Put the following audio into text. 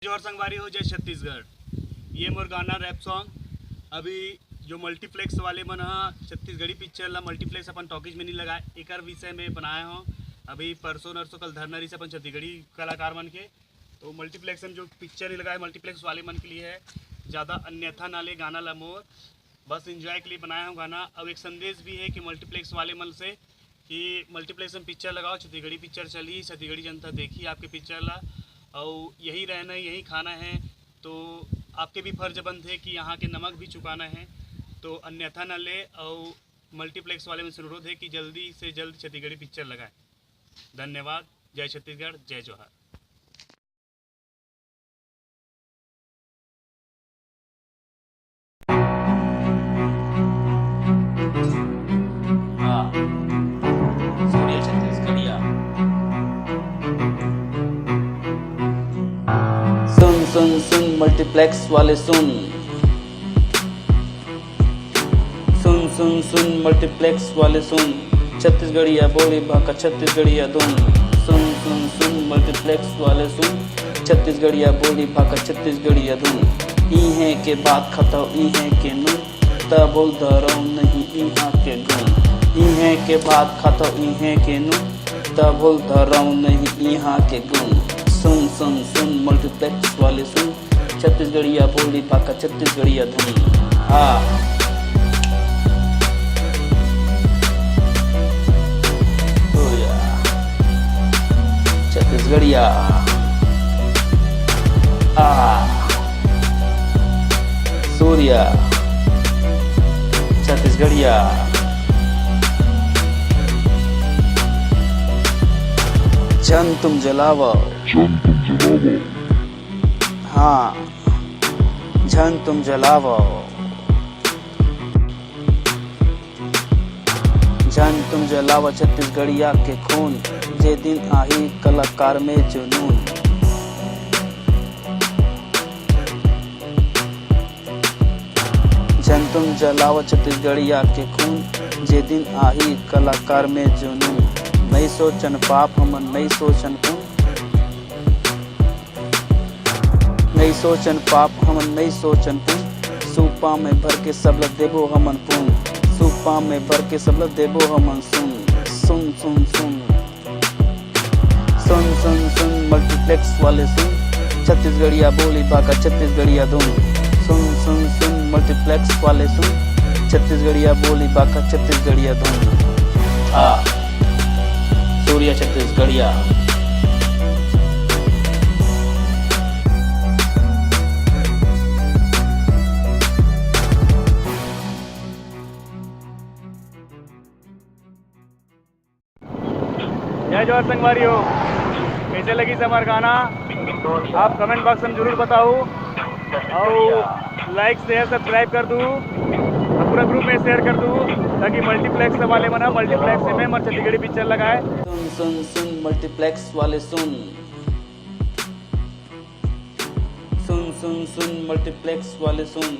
जोहर संगवारी हो जय छत्तीसगढ़। ये मोर गाना रैप सॉन्ग अभी जो मल्टीप्लेक्स वाले मन छत्तीसगढ़ी पिक्चर ला मल्टीप्लेक्स अपन टॉकीज में नहीं लगाए एक विषय में बनाए हों। अभी परसों नरसों कल धरनरी से अपन छत्तीसगढ़ी कलाकार मन के तो मल्टीप्लेक्स में जो पिक्चर नहीं लगाए मल्टीप्लेक्स वाले मन के लिए है। ज़्यादा अन्यथा ना ले गाना ला मोर बस इंजॉय के लिए बनाया हूँ गाना। अब एक संदेश भी है कि मल्टीप्लेक्स वाले मन से कि मल्टीप्लेक्स में पिक्चर लगाओ, छत्तीसगढ़ी पिक्चर चली, छत्तीसगढ़ी जनता देखी आपके पिक्चर ला और यही रहना है यही खाना है। तो आपके भी फर्ज बंद है कि यहाँ के नमक भी चुकाना है, तो अन्यथा न ले। और मल्टीप्लेक्स वाले में से अनुरोध है कि जल्दी से जल्द छत्तीसगढ़ी पिक्चर लगाएं। धन्यवाद। जय छत्तीसगढ़, जय जोहार। सूर्य छत्तीसगढ़िया। सुन सुन सुन मल्टीप्लेक्स वाले सुन, सुन सुन सुन मल्टीप्लेक्स वाले सुन, छत्तीसगढ़िया बोली भाका छत्तीसगढ़िया धुन। सुन सुन सुन मल्टीप्लेक्स वाले सुन, छत्तीसगढ़िया बोली भाका छत्तीसगढ़िया धुन। ई है के बात खताओ ई है के नुन, तब बोल धरो नहीं यहाँ के गुण। ई है के बात खताओ ई है के नुन, तब बोल धरो नहीं यहाँ के गुण। सुन सुन सुन मल्टीप्लेक्स वाले सुन, छत्तीसगढ़िया बोली भाका छत्तीसगढ़िया धुन। छत्तीसगढ़िया सूर्य छत्तीसगढ़िया। जन तुम जलावो, हाँ जन तुम जलावो, जन तुम जलावो छत्तीसगढ़िया के खून। जे दिन आही कलाकार में जुनून, जन तुम जलावो छत्तीसगढ़िया के खून। जे दिन आही कलाकार में जुनून, नहीं सोचन पाप हमन नहीं सोचन पुन, नहीं सोचन पाप हमन नहीं सोचन पुन। सूपा में भर के सबल देबो हमन पुन, सूपा में भर के सबल देबो हमन सुन। सुन सुन सुन सुन सुन सुन मल्टीप्लेक्स वाले सुन, छत्तीसगढ़िया बोली भाका छत्तीसगढ़िया धुन। सुन सुन सुन मल्टीप्लेक्स वाले सुन, छत्तीसगढ़िया बोली भाका छत्तीसगढ़िया धुन। सूर्य छत्तीसगढ़िया। जय जोहर संगवारी हो। कैसे लगी से हमारा गाना आप कमेंट बॉक्स में जरूर बताओ और लाइक शेयर सब्सक्राइब कर दूँ, पूरा ग्रुप में शेयर कर दूँ ताकि मल्टीप्लेक्स वाले मना मल्टीप्लेक्स में मर छत्तीसगढ़ी पिक्चर लगाए। सुन सुन सुन मल्टीप्लेक्स वाले सुन, सुन सुन सुन मल्टीप्लेक्स वाले सुन।